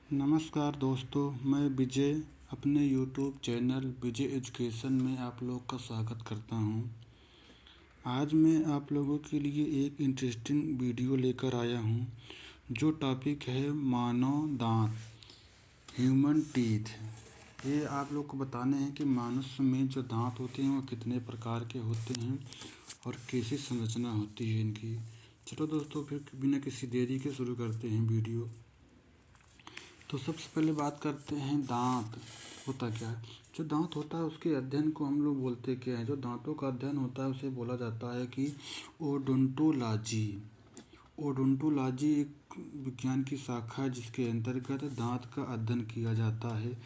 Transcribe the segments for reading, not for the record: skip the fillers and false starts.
नमस्कार दोस्तों, मैं विजय अपने यूट्यूब चैनल विजय एजुकेशन में आप लोग का स्वागत करता हूं। आज मैं आप लोगों के लिए एक इंटरेस्टिंग वीडियो लेकर आया हूं, जो टॉपिक है मानव दांत, ह्यूमन टीथ। ये आप लोग को बताने हैं कि मनुष्य में जो दांत होते हैं वो कितने प्रकार के होते हैं और कैसी संरचना होती है इनकी। चलो दोस्तों, फिर बिना किसी देरी के शुरू करते हैं वीडियो। तो सबसे पहले बात करते हैं दांत होता क्या है। जो दांत होता है उसके अध्ययन को हम लोग बोलते क्या है। जो दांतों का अध्ययन होता है उसे बोला जाता है कि ओडोंटोलॉजी। ओडोंटोलॉजी एक विज्ञान की शाखा है जिसके अंतर्गत दांत का अध्ययन किया जाता है।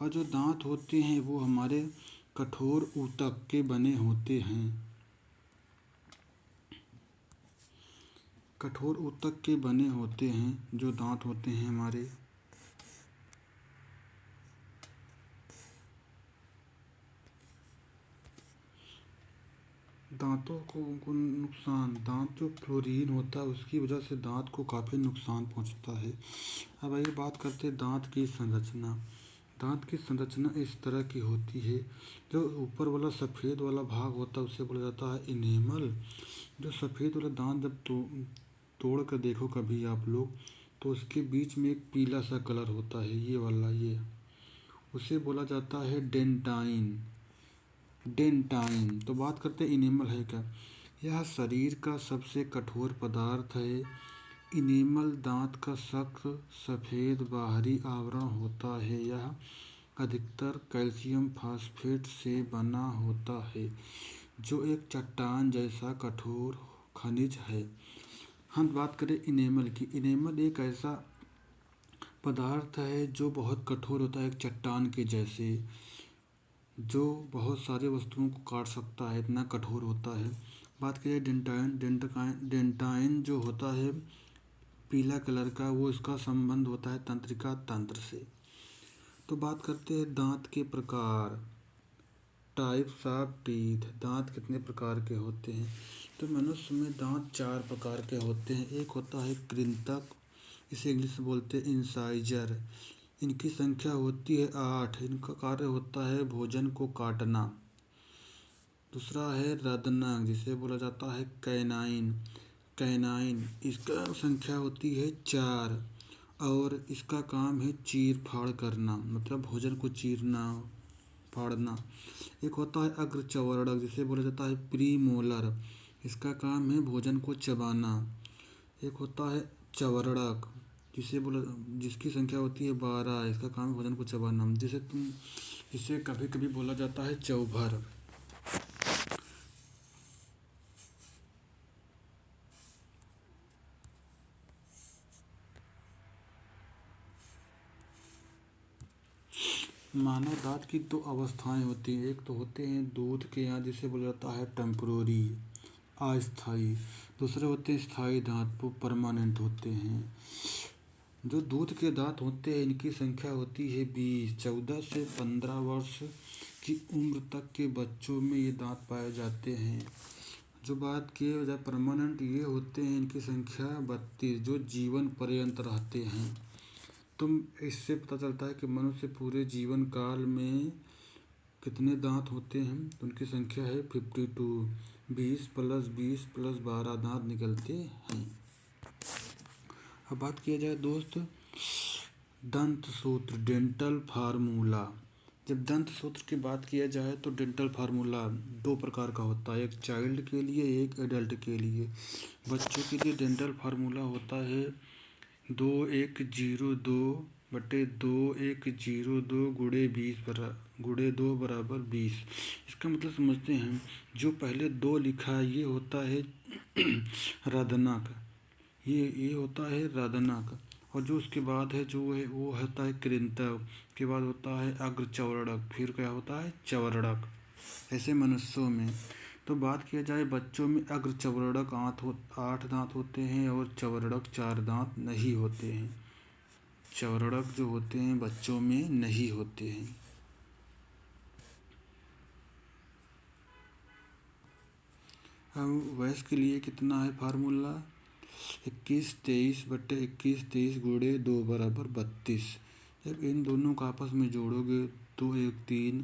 और जो दांत होते हैं वो हमारे कठोर ऊतक के बने होते हैं। कठोर ऊतक के बने होते हैं जो दांत होते हैं हमारे। दांतों को नुकसान, दांत जो फ्लोरीन होता है उसकी वजह से दांत को काफ़ी नुकसान पहुंचता है। अब आइए बात करते हैं दांत की संरचना। दांत की संरचना इस तरह की होती है। जो ऊपर वाला सफ़ेद वाला भाग होता है उसे बोला जाता है इनेमल। जो सफ़ेद वाला दांत जब तोड़ कर देखो कभी आप लोग, तो उसके बीच में एक पीला सा कलर होता है, ये वाला, ये उसे बोला जाता है डेंटाइन। डेंटाइन। तो बात करते हैं इनेमल है क्या। यह शरीर का सबसे कठोर पदार्थ है। इनेमल दांत का सख्त सफ़ेद बाहरी आवरण होता है। यह अधिकतर कैल्शियम फॉस्फेट से बना होता है, जो एक चट्टान जैसा कठोर खनिज है। हम बात करें इनेमल की। इनेमल एक ऐसा पदार्थ है जो बहुत कठोर होता है, एक चट्टान के जैसे, जो बहुत सारी वस्तुओं को काट सकता है, इतना कठोर होता है। बात करें डेंटाइन। डेंटाइन जो होता है पीला कलर का, वो इसका संबंध होता है तंत्रिका तंत्र से। तो बात करते हैं दांत के प्रकार, टाइप्स ऑफ टीथ। दांत कितने प्रकार के होते हैं। तो मनुष्य में दांत 4 प्रकार के होते हैं। एक होता है कृंतक, इसे इंग्लिश में बोलते हैं इंसाइजर। इनकी संख्या होती है 8। इनका कार्य होता है भोजन को काटना। दूसरा है रदनक, जिसे बोला जाता है कैनाइन। कैनाइन, इसका संख्या होती है 4 और इसका काम है चीर फाड़ करना, मतलब भोजन को चीरना फाड़ना। एक होता है अग्रचर्वणक, जिसे बोला जाता है प्रीमोलर। इसका काम है भोजन को चबाना। एक होता है चवर्णक, जिसकी संख्या होती है 12। इसका काम है भोजन को चबाना। इसे कभी कभी बोला जाता है चौभर। मानव दांत की 2 अवस्थाएं होती हैं। एक तो होते हैं दूध के यहाँ, जिसे बोला जाता है टेम्पोररी, अस्थाई। दूसरे होते हैं स्थायी दांत, वो परमानेंट होते हैं। जो दूध के दांत होते हैं इनकी संख्या होती है 20। 14 से 15 वर्ष की उम्र तक के बच्चों में ये दांत पाए जाते हैं। जो बात किए जाए परमानेंट, ये होते हैं इनकी संख्या 32, जो जीवन पर्यंत रहते हैं। तुम इससे पता चलता है कि मनुष्य पूरे जीवन काल में कितने दांत होते हैं। तो उनकी संख्या है 52। 20 प्लस 20 प्लस 12 दांत निकलते हैं। अब बात किया जाए दोस्त दंत सूत्र, डेंटल फार्मूला। जब दंत सूत्र की बात किया जाए तो डेंटल फार्मूला 2 प्रकार का होता है, एक चाइल्ड के लिए, एक एडल्ट के लिए। बच्चों के लिए डेंटल फार्मूला होता है 2102/2102 गुणे 2 बराबर 20। इसका मतलब समझते हैं। जो पहले 2 लिखा है ये होता है रदनक, ये होता है रदनक। और जो उसके बाद है जो है वो होता है कृंतक, के बाद होता है अग्रचर्वणक, फिर क्या होता है चवर्णक। ऐसे मनुष्यों में। तो बात किया जाए बच्चों में, अग्रचर्वणक 8 दांत होते हैं और चवर्णक 4 दांत नहीं होते हैं। चवर्णक जो होते हैं बच्चों में नहीं होते हैं। अब वयस्क के लिए कितना है फार्मूला, 21 23/21 23 गुणे 2 बराबर 32। जब इन दोनों को आपस में जोड़ोगे तो एक तीन,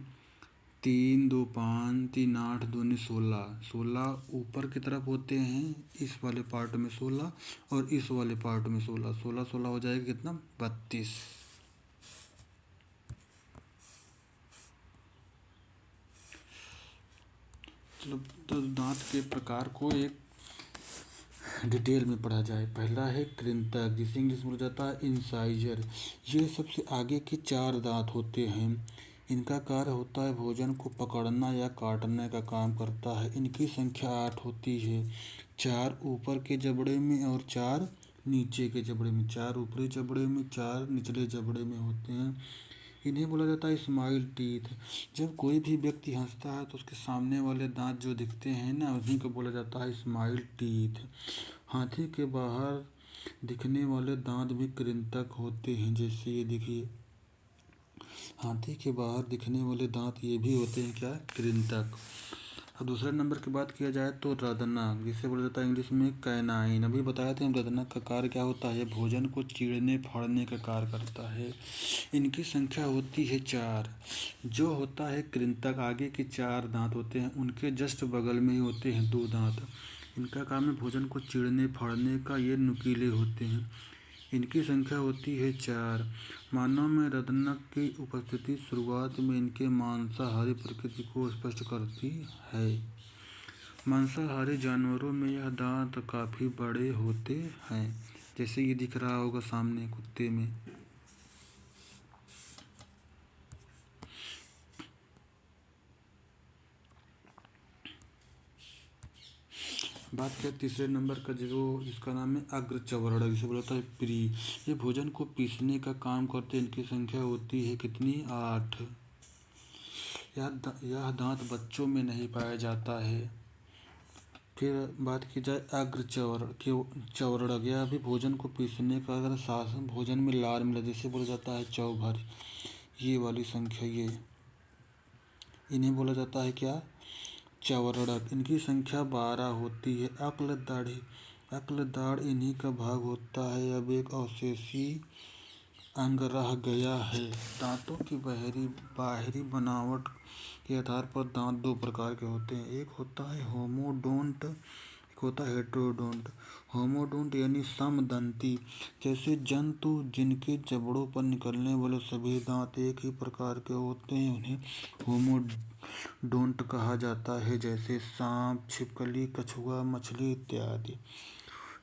तीन दो पाँच, तीन आठ, दूनी 16, 16 ऊपर की तरफ होते हैं इस वाले पार्ट में 16 और इस वाले पार्ट में 16, 16 16 हो जाएगा कितना 32। चलो तो दांत के प्रकार को एक डिटेल में पढ़ा जाए। पहला है कृंतक, जिसे इंग्लिश में बोला जाता है इंसाइजर। ये सबसे आगे के 4 दांत होते हैं। इनका कार्य होता है भोजन को पकड़ना या काटने का काम करता है। इनकी संख्या 8 होती है, 4 ऊपर के जबड़े में और 4 नीचे के जबड़े में, 4 ऊपरी जबड़े में, 4 निचले जबड़े में होते हैं। इन्हें बोला जाता है स्माइल टीथ। जब कोई भी व्यक्ति हंसता है तो उसके सामने वाले दांत जो दिखते हैं ना, उन्हीं को बोला जाता है स्माइल टीथ। हाथी के बाहर दिखने वाले दांत भी कृंतक होते हैं, जैसे ये देखिए, हाथी के बाहर दिखने वाले दांत ये भी होते हैं क्या, कृंतक। अब दूसरे नंबर की बात किया जाए तो रदनक, जिसे बोला जाता है इंग्लिश में कैनाइन। अभी बताया था रदनक का कार्य क्या होता है, भोजन को चीरने फाड़ने का कार्य करता है। इनकी संख्या होती है 4। जो होता है कृंतक, आगे के 4 दांत होते हैं, उनके जस्ट बगल में ही होते हैं 2 दांत। इनका काम है भोजन को चीरने फाड़ने का, ये नुकीले होते हैं। इनकी संख्या होती है 4। मानव में रदनक की उपस्थिति शुरुआत में इनके मांसाहारी प्रकृति को स्पष्ट करती है। मांसाहारी जानवरों में यह दांत काफी बड़े होते हैं, जैसे ये दिख रहा होगा सामने कुत्ते में। बात करें तीसरे नंबर का, जो इसका नाम है अग्रचवर्ण, जिसे बोला जाता है प्री। ये भोजन को पीसने का काम करते हैं। इनकी संख्या होती है कितनी, 8। यह दांत बच्चों में नहीं पाया जाता है। फिर बात की जाए अग्रचवर्ण के, चवर्ण, यह भी भोजन को पीसने का अगर शासन भोजन में लार मिला, जिसे बोला जाता है चौभर। ये वाली संख्या, ये इन्हें बोला जाता है क्या, चवरणक। इनकी संख्या 12 होती है। अक्ल दाढ़ी, अक्ल दाढ़ इन्हीं का भाग होता है। अब एक अवशेषी अंग रह गया है। दांतों की बाहरी बनावट के आधार पर दांत 2 प्रकार के होते हैं। एक होता है होमोडोंट, एक होता है हेटेरोडोंट। होमोडोंट यानी समदंती, जैसे जंतु जिनके जबड़ों पर निकलने वाले सभी दांत एक ही प्रकार के होते हैं, उन्हें होमोडोंट कहा जाता है, जैसे सांप, छिपकली, कछुआ, मछली इत्यादि।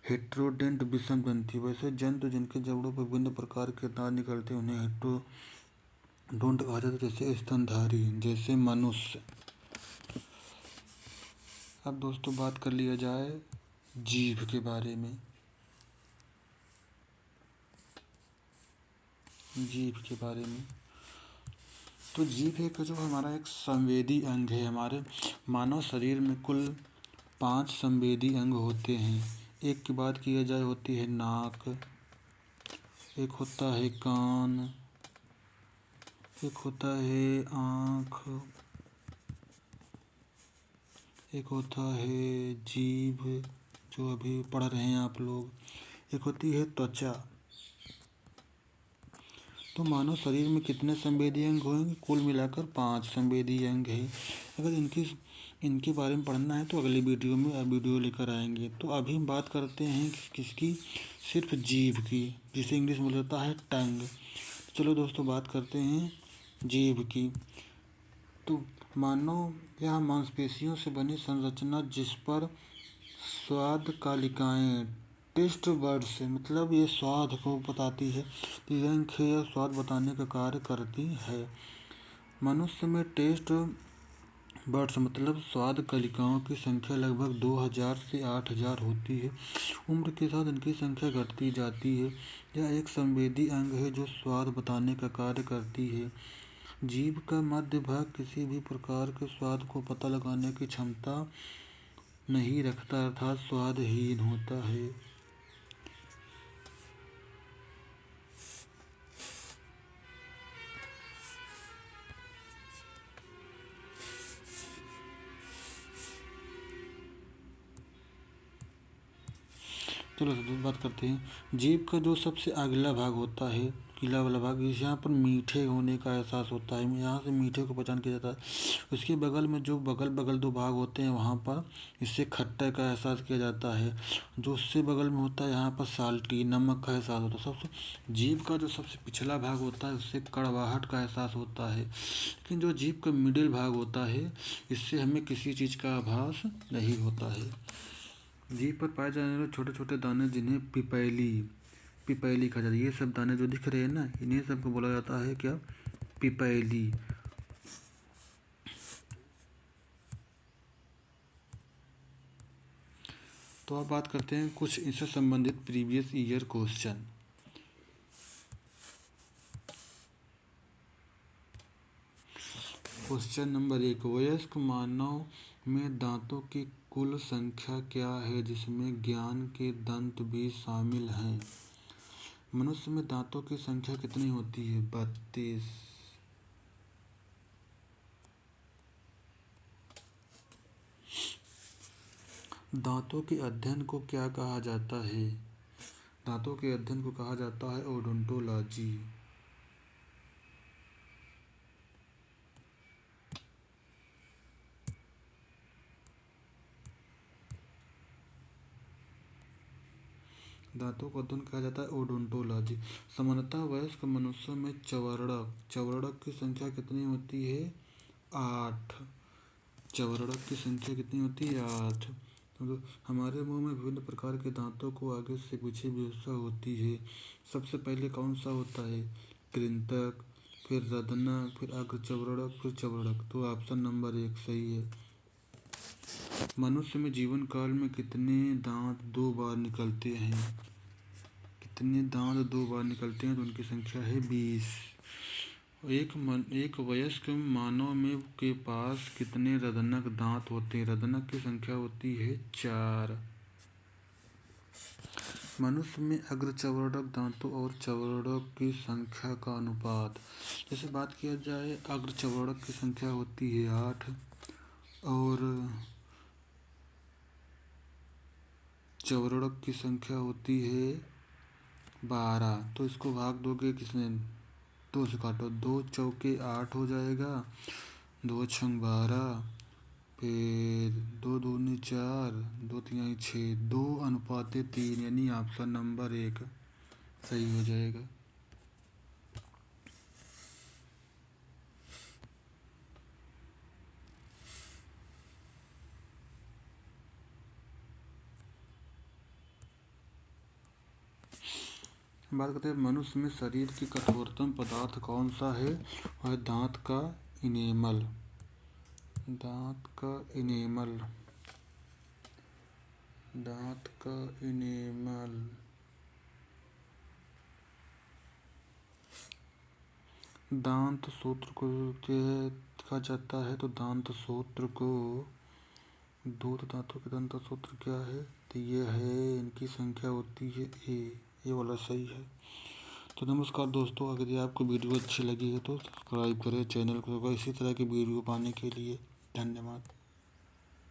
हेटेरोडोंट विषमदंती, वैसे जंतु जिनके जबड़ों पर विभिन्न प्रकार के दांत निकलते हैं, उन्हें हेटेरोडोंट कहा जाता है, जैसे स्तनधारी, जैसे मनुष्य। अब दोस्तों बात कर लिया जाए जीभ के बारे में। जीभ के बारे में तो जीभ एक जो हमारा एक संवेदी अंग है। हमारे मानव शरीर में कुल 5 संवेदी अंग होते हैं। एक की बात किया जाए होती है नाक, एक होता है कान, एक होता है आँख, एक होता है जीभ, जो अभी पढ़ रहे हैं आप लोग, एक होती है त्वचा। तो मानव शरीर में कितने संवेदी अंग होंगे, कुल मिलाकर 5 संवेदी अंग हैं। अगर इनके बारे में पढ़ना है तो अगली वीडियो में वीडियो लेकर आएंगे। तो अभी हम बात करते हैं किसकी, सिर्फ जीभ की, जिसे इंग्लिश में बोला जाता है टंग। चलो दोस्तों बात करते हैं जीभ की। तो मानव यह मांसपेशियों से बनी संरचना, जिस पर स्वाद कालिकाएँ, टेस्ट बर्ड्स, मतलब ये स्वाद को बताती है, लिंक या स्वाद बताने का कार्य करती है। मनुष्य में टेस्ट बर्ड्स मतलब स्वाद कलिकाओं की संख्या लगभग 2000 से 8000 होती है। उम्र के साथ इनकी संख्या घटती जाती है। यह एक संवेदी अंग है जो स्वाद बताने का कार्य करती है। जीभ का मध्य भाग किसी भी प्रकार के स्वाद को पता लगाने की क्षमता नहीं रखता, अर्थात स्वादहीन होता है। चलो बात करते हैं जीभ का जो सबसे अगला भाग होता है, पीला वाला भाग इस यहाँ पर मीठे होने का एहसास होता है, यहाँ से मीठे को पहचान किया जाता है। उसके बगल में जो बगल बगल दो भाग होते हैं वहाँ पर इससे खट्टे का एहसास किया जाता है। जो उससे बगल में होता है यहाँ पर साल्टी नमक का एहसास होता है। सबसे जीभ का जो सबसे पिछला भाग होता है उससे कड़वाहट का एहसास होता है, लेकिन जो जीभ का मिडिल भाग होता है इससे हमें किसी चीज़ का आभास नहीं होता है। जीभ पर पाए जाने वाले छोटे छोटे दाने जिन्हें पिपैली कहा जाता है, ये सब दाने जो दिख रहे हैं ना इन्हीं सबको बोला जाता है क्या, पिपैली। तो अब बात करते हैं कुछ इससे संबंधित previous year question. Question number 1, वयस्क मानव में दांतों की कुल संख्या क्या है जिसमें ज्ञान के दंत भी शामिल हैं। मनुष्य में दांतों की संख्या कितनी होती है, 32। दांतों के अध्ययन को क्या कहा जाता है, दांतों के अध्ययन को कहा जाता है ओडोंटोलॉजी। दांतों का अध्ययन कहा जाता है ओडोंटोलॉजी। सामान्यतः वयस्क मनुष्यों में चवड़क की संख्या कितनी होती है, 8। चवड़क की संख्या कितनी होती है, 8। तो हमारे मुंह में विभिन्न प्रकार के दांतों को आगे से पीछे व्यवस्था होती है। सबसे पहले कौन सा होता है, कृंतक, फिर रदनक, फिर अग्रचवड़क, फिर चवड़क। तो ऑप्शन नंबर 1 सही है। मनुष्य में जीवन काल में कितने दांत 2 बार निकलते हैं, कितने दांत 2 बार निकलते हैं, तो उनकी संख्या है 20। एक वयस्क मानव में के पास कितने रदनक दांत होते हैं, रदनक की संख्या होती है 4। मनुष्य में अग्रचवड़क दांतों और चवड़क की संख्या का अनुपात, जैसे बात किया जाए अग्रचवड़क की संख्या होती है 8 और चवड़क की संख्या होती है 12। तो इसको भाग दोगे किसने, 2 से काटो, 2 चौके 8 हो जाएगा, 2 छंग 12, फिर 2 दूनी 4, 2 तिहाई 6, 2:3, यानी ऑप्शन नंबर 1 सही हो जाएगा। बात करते हैं मनुष्य में शरीर की कठोरतम पदार्थ कौन सा है, वह दांत का इनेमल, दांत का इनेमल, दांत का इनेमल। दांत सूत्र को कहा जाता है, तो दांत सूत्र को, दूध दांतों के दंत सूत्र क्या है, तो ये है, इनकी संख्या होती है ए, ये वाला सही है। तो नमस्कार दोस्तों, अगर ये आपको वीडियो अच्छी लगी है तो सब्सक्राइब करें चैनल को, इसी तरह की वीडियो पाने के लिए। धन्यवाद।